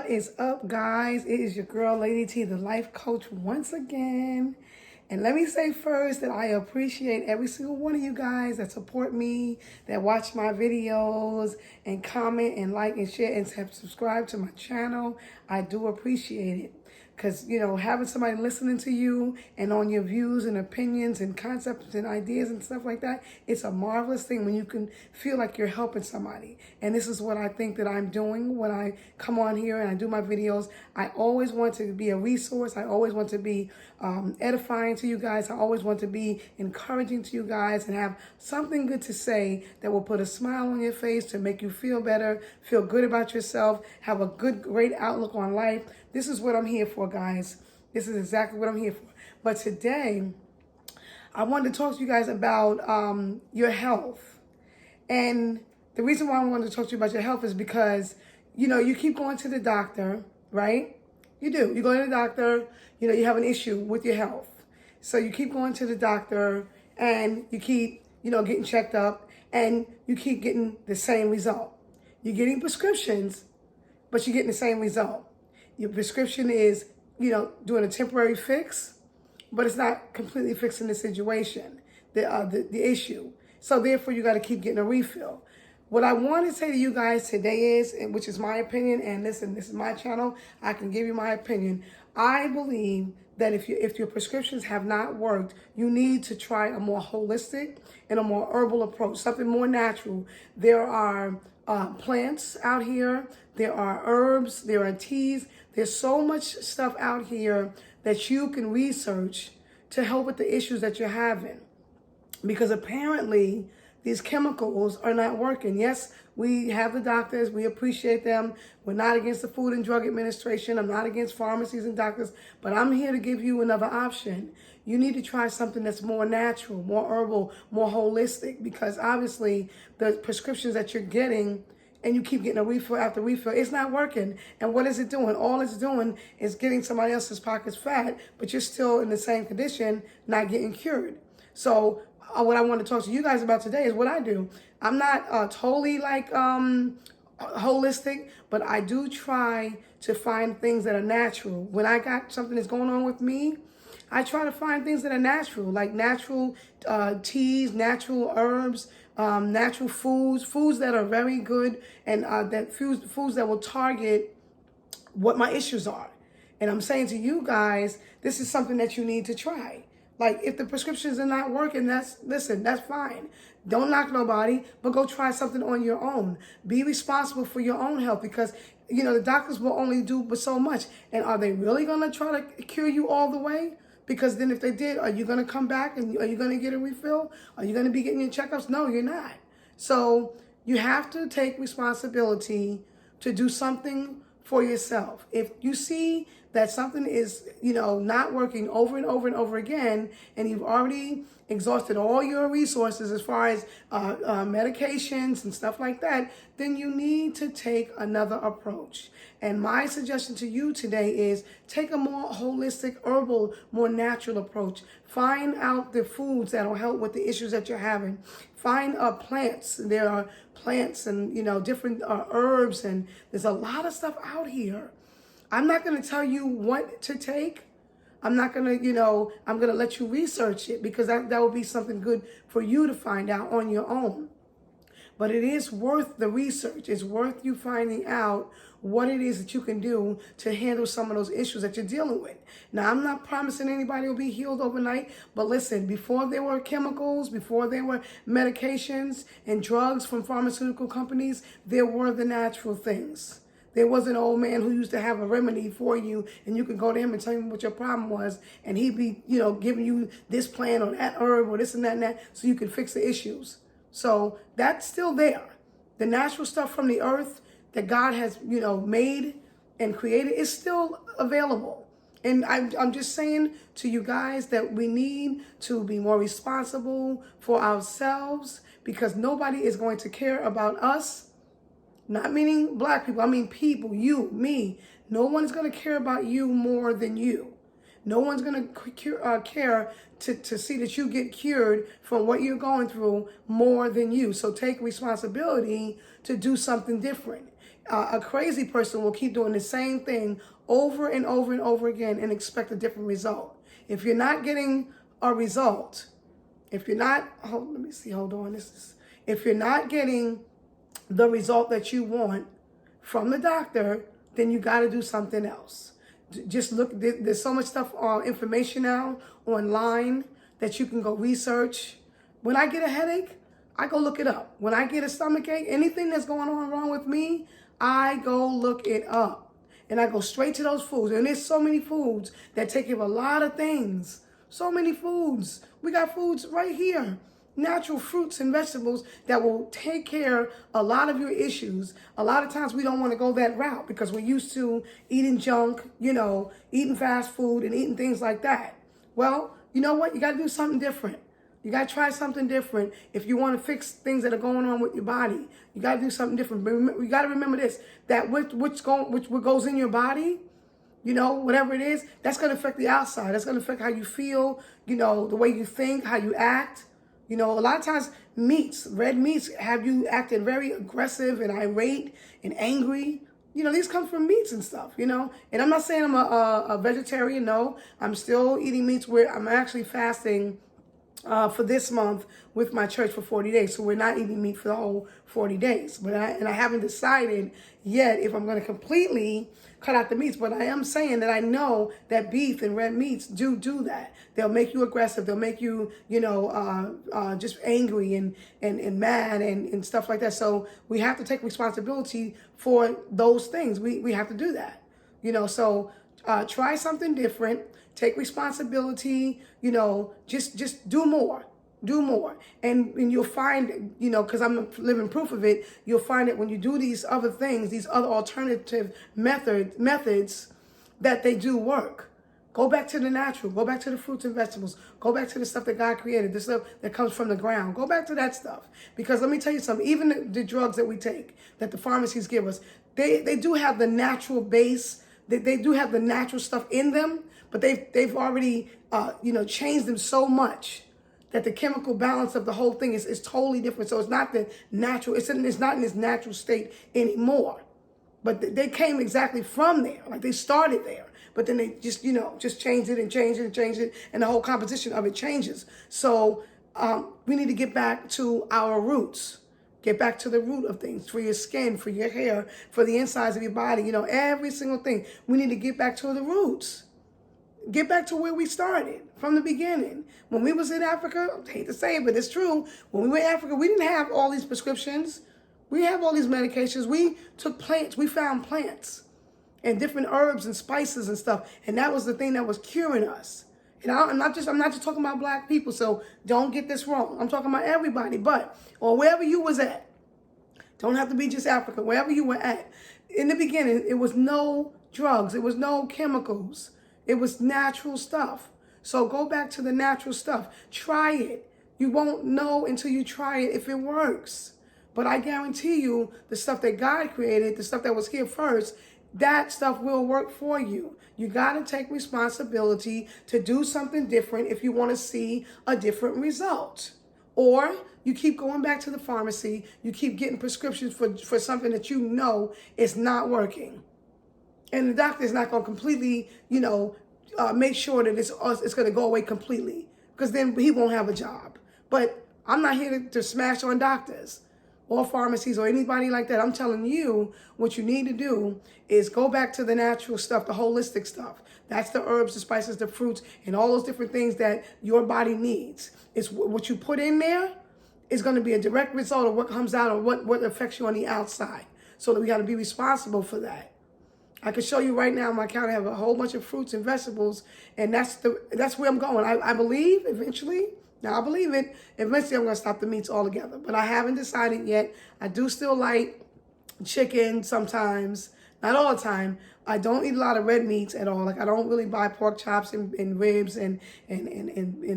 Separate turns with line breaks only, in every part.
What is up, guys? It is your girl, Lady T, the life coach, once again. And let me say first that I appreciate every single one of you guys that support me, that watch my videos, and comment, and like, and share, and have subscribed to my channel. I do appreciate it. Because, having somebody listening to you and on your views and opinions and concepts and ideas and stuff like that, it's a marvelous thing when you can feel like you're helping somebody. And this is what I think that I'm doing when I come on here and I do my videos. I always want to be a resource. I always want to be edifying to you guys. I always want to be encouraging to you guys and have something good to say that will put a smile on your face to make you feel better, feel good about yourself, have a great outlook on life. This is what I'm here for, guys. This is exactly what I'm here for. But today, I wanted to talk to you guys about your health. And the reason why I wanted to talk to you about your health is because, you keep going to the doctor, right? You do. You go to the doctor, you have an issue with your health. So you keep going to the doctor and you keep, getting checked up and you keep getting the same result. You're getting prescriptions, but you're getting the same result. Your prescription is, doing a temporary fix, but it's not completely fixing the situation, the issue. So therefore, you got to keep getting a refill. What I want to say to you guys today is, which is my opinion, and listen, this is my channel, I can give you my opinion. I believe that if your prescriptions have not worked, you need to try a more holistic and a more herbal approach, something more natural. There are plants out here, there are herbs, there are teas. There's so much stuff out here that you can research to help with the issues that you're having. Because apparently these chemicals are not working. Yes, we have the doctors. We appreciate them. We're not against the Food and Drug Administration. I'm not against pharmacies and doctors. But I'm here to give you another option. You need to try something that's more natural, more herbal, more holistic. Because obviously the prescriptions that you're getting and you keep getting a refill after refill, it's not working. And what is it doing? All it's doing is getting somebody else's pockets fat, but you're still in the same condition, not getting cured. So what I want to talk to you guys about today is what I do. I'm not totally holistic, but I do try to find things that are natural. When I got something that's going on with me, I try to find things that are natural, like natural teas, natural herbs, natural foods that are very good, and foods that will target what my issues are. And I'm saying to you guys, this is something that you need to try. Like, if the prescriptions are not working, that's fine. Don't knock nobody, but go try something on your own. Be responsible for your own health, because, the doctors will only do but so much. And are they really going to try to cure you all the way? Because then if they did, are you going to come back and are you going to get a refill? Are you going to be getting your checkups? No, you're not. So you have to take responsibility to do something for yourself. If you see that something is, not working over and over and over again, and you've already exhausted all your resources as far as medications and stuff like that, then you need to take another approach. And my suggestion to you today is take a more holistic, herbal, more natural approach. Find out the foods that will help with the issues that you're having. Find plants. There are plants and, different herbs, and there's a lot of stuff out here. I'm not going to tell you what to take. I'm not going to, I'm going to let you research it, because that will be something good for you to find out on your own. But it is worth the research. It's worth you finding out what it is that you can do to handle some of those issues that you're dealing with. Now, I'm not promising anybody will be healed overnight, but listen, before there were chemicals, before there were medications and drugs from pharmaceutical companies, there were the natural things. There was an old man who used to have a remedy for you, and you could go to him and tell him what your problem was, and he'd be, giving you this plant or that herb or this and that, so you could fix the issues. So that's still there. The natural stuff from the earth that God has, made and created is still available. And I'm just saying to you guys that we need to be more responsible for ourselves, because nobody is going to care about us. Not meaning black people, I mean people, you, me. No one's going to care about you more than you. No one's going to care to see that you get cured from what you're going through more than you. So take responsibility to do something different. A crazy person will keep doing the same thing over and over and over again and expect a different result. If you're not getting a result, if you're not, let me see, hold on. If you're not getting the result that you want from the doctor, then you got to do something else. Just look, there's so much stuff, information now online that you can go research. When I get a headache, I go look it up. When I get a stomach ache, anything that's going on wrong with me, I go look it up. And I go straight to those foods. And there's so many foods that take care of a lot of things. So many foods. We got foods right here. Natural fruits and vegetables that will take care of a lot of your issues. A lot of times we don't want to go that route because we're used to eating junk, eating fast food and eating things like that. Well, you know what? You got to do something different. You got to try something different if you want to fix things that are going on with your body. You got to do something different. But you got to remember this, that what goes in your body, whatever it is, that's going to affect the outside. That's going to affect how you feel, the way you think, how you act. A lot of times red meats have you acting very aggressive and irate and angry. These come from meats and stuff, And I'm not saying I'm a vegetarian. No, I'm still eating meats where I'm actually fasting for this month with my church for 40 days. So we're not eating meat for the whole 40 days. But I haven't decided yet if I'm going to completely cut out the meats. But I am saying that I know that beef and red meats do that. They'll make you aggressive. They'll make you, just angry and mad and stuff like that. So we have to take responsibility for those things. We have to do that. So try something different. Take responsibility, just do more. Do more. And you'll find, because I'm living proof of it, you'll find that when you do these other things, these other alternative methods, that they do work. Go back to the natural. Go back to the fruits and vegetables. Go back to the stuff that God created, the stuff that comes from the ground. Go back to that stuff. Because let me tell you something, even the drugs that we take, that the pharmacies give us, they do have the natural base. They do have the natural stuff in them, but they've already, changed them so much that the chemical balance of the whole thing is totally different. So it's not the natural, it's not in its natural state anymore. But they came exactly from there, like they started there. But then they just changed it and changed it and changed it, and the whole composition of it changes. So we need to get back to our roots. Get back to the root of things, for your skin, for your hair, for the insides of your body, every single thing. We need to get back to the roots. Get back to where we started from the beginning. When we was in Africa, I hate to say it, but it's true. When we were in Africa, we didn't have all these prescriptions. We didn't have all these medications. We took plants. We found plants and different herbs and spices and stuff. And that was the thing that was curing us. And I'm not just talking about black people, so don't get this wrong. I'm talking about everybody, or wherever you was at. Don't have to be just Africa, wherever you were at. In the beginning, it was no drugs. It was no chemicals. It was natural stuff. So go back to the natural stuff. Try it. You won't know until you try it if it works. But I guarantee you, the stuff that God created, the stuff that was here first, that stuff will work for you. You got to take responsibility to do something different if you want to see a different result. Or you keep going back to the pharmacy, you keep getting prescriptions for something that you know is not working. And the doctor is not going to completely, make sure that it's going to go away completely, because then he won't have a job. But I'm not here to smash on doctors or pharmacies or anybody like that. I'm telling you, what you need to do is go back to the natural stuff, the holistic stuff. That's the herbs, the spices, the fruits, and all those different things that your body needs. It's what you put in there is going to be a direct result of what comes out or what affects you on the outside. So that we got to be responsible for that. I can show you right now on my counter, I have a whole bunch of fruits and vegetables, and that's where I'm going. I believe eventually, now I believe it, eventually I'm going to stop the meats altogether. But I haven't decided yet. I do still like chicken sometimes, not all the time. I don't eat a lot of red meats at all. Like, I don't really buy pork chops and ribs and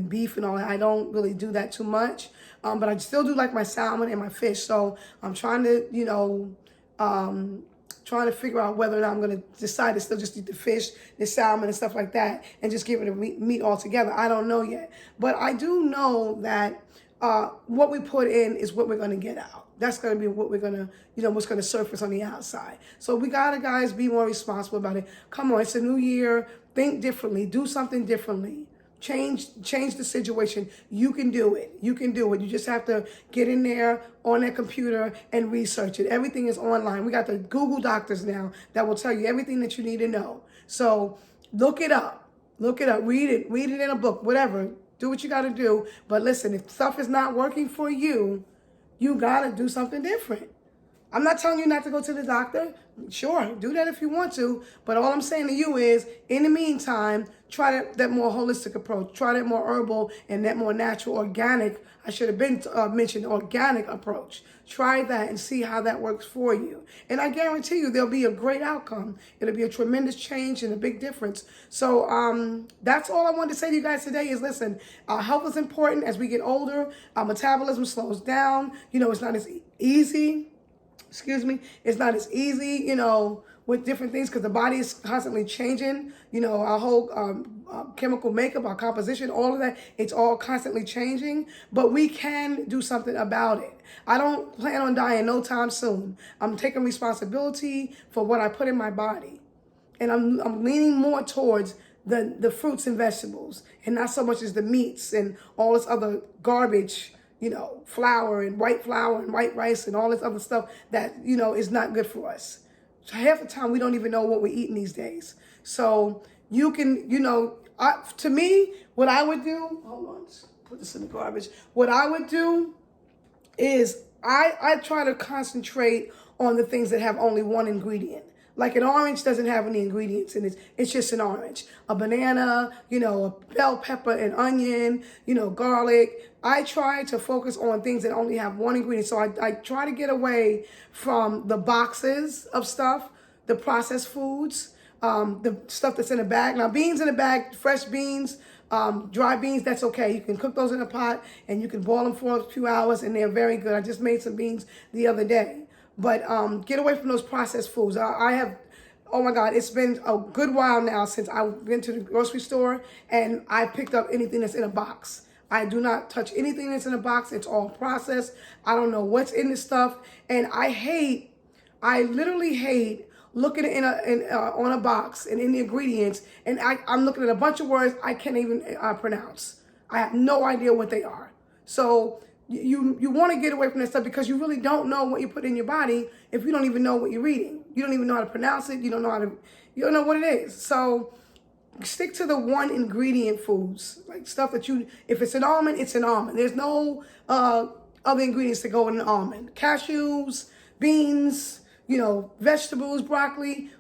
beef and all that. I don't really do that too much. But I still do like my salmon and my fish. So I'm trying to, trying to figure out whether or not I'm going to decide to still just eat the fish, the salmon and stuff like that, and just give it a meat altogether. I don't know yet. But I do know that what we put in is what we're going to get out. That's going to be what we're going to, what's going to surface on the outside. So we got to, guys, be more responsible about it. Come on, it's a new year. Think differently. Do something differently. Change the situation. You can do it. You can do it. You just have to get in there on that computer and research it. Everything is online. We got the Google doctors now that will tell you everything that you need to know. So look it up. Look it up. Read it. Read it in a book. Whatever. Do what you got to do. But listen, if stuff is not working for you, you got to do something different. I'm not telling you not to go to the doctor. Sure, do that if you want to. But all I'm saying to you is, in the meantime, try that more holistic approach. Try that more herbal and that more natural, organic. I should have been mentioned organic approach. Try that and see how that works for you. And I guarantee you there'll be a great outcome. It'll be a tremendous change and a big difference. So that's all I wanted to say to you guys today is, listen, our health is important. As we get older, our metabolism slows down. It's not as easy. It's not as easy, with different things because the body is constantly changing. Our whole chemical makeup, our composition, all of that, it's all constantly changing. But we can do something about it. I don't plan on dying no time soon. I'm taking responsibility for what I put in my body. And I'm leaning more towards the fruits and vegetables and not so much as the meats and all this other garbage, flour and white rice and all this other stuff that, is not good for us. So half the time we don't even know what we're eating these days. So you can, to me, what I would do, hold on, let's put this in the garbage. What I would do is I try to concentrate on the things that have only one ingredient. Like an orange doesn't have any ingredients in it. It's just an orange. A banana, a bell pepper, an onion, garlic. I try to focus on things that only have one ingredient. So I try to get away from the boxes of stuff, the processed foods, the stuff that's in a bag. Now, beans in a bag, fresh beans, dry beans, that's okay. You can cook those in a pot and you can boil them for a few hours and they're very good. I just made some beans the other day. But get away from those processed foods. I have, oh my God, it's been a good while now since I went to the grocery store and I picked up anything that's in a box. I do not touch anything that's in a box. It's all processed. I don't know what's in this stuff. And I literally hate looking on a box and in the ingredients. And I'm looking at a bunch of words I can't even pronounce. I have no idea what they are. So you want to get away from that stuff because you really don't know what you put in your body if you don't even know what you're reading. You don't even know how to pronounce it. You don't know what it is. So stick to the one ingredient foods, like stuff that if it's an almond, it's an almond. There's no other ingredients to go in an almond. Cashews, beans, vegetables, broccoli,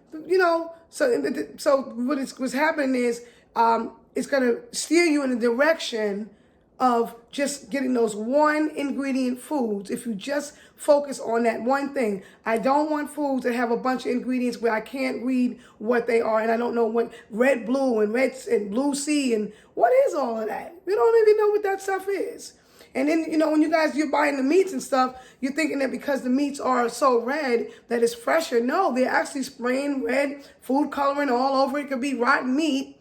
So what's happening is it's going to steer you in the direction of just getting those one ingredient foods. If you just focus on that one thing. I don't want foods that have a bunch of ingredients where I can't read what they are and I don't know what red, blue, and blue sea and what is all of that. We don't even know what that stuff is. And then, when you're buying the meats and stuff, you're thinking that because the meats are so red that it's fresher. No, they're actually spraying red food coloring all over it. It could be rotten meat.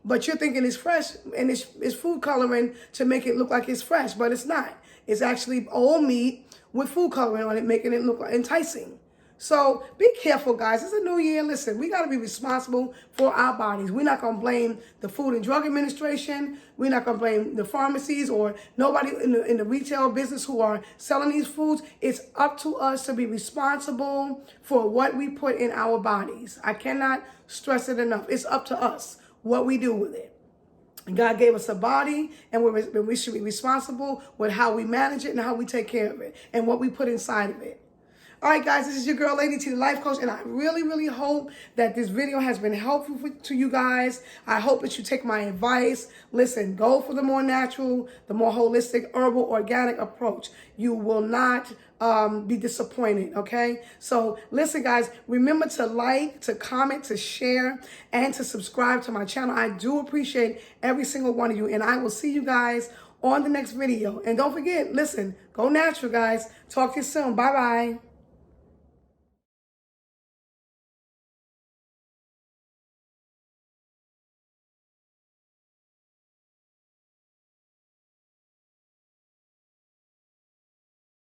But you're thinking it's fresh and it's food coloring to make it look like it's fresh, but it's not. It's actually old meat with food coloring on it, making it look enticing. So be careful, guys. It's a new year. Listen, we got to be responsible for our bodies. We're not going to blame the Food and Drug Administration. We're not going to blame the pharmacies or nobody in the retail business who are selling these foods. It's up to us to be responsible for what we put in our bodies. I cannot stress it enough. It's up to us what we do with it. God gave us a body, and we should be responsible with how we manage it and how we take care of it and what we put inside of it. All right, guys, this is your girl, Lady T, the Life Coach, and I really, really hope that this video has been helpful to you guys. I hope that you take my advice. Listen, go for the more natural, the more holistic, herbal, organic approach. You will not be disappointed, okay? So listen, guys, remember to like, to comment, to share, and to subscribe to my channel. I do appreciate every single one of you, and I will see you guys on the next video. And don't forget, listen, go natural, guys. Talk to you soon. Bye-bye.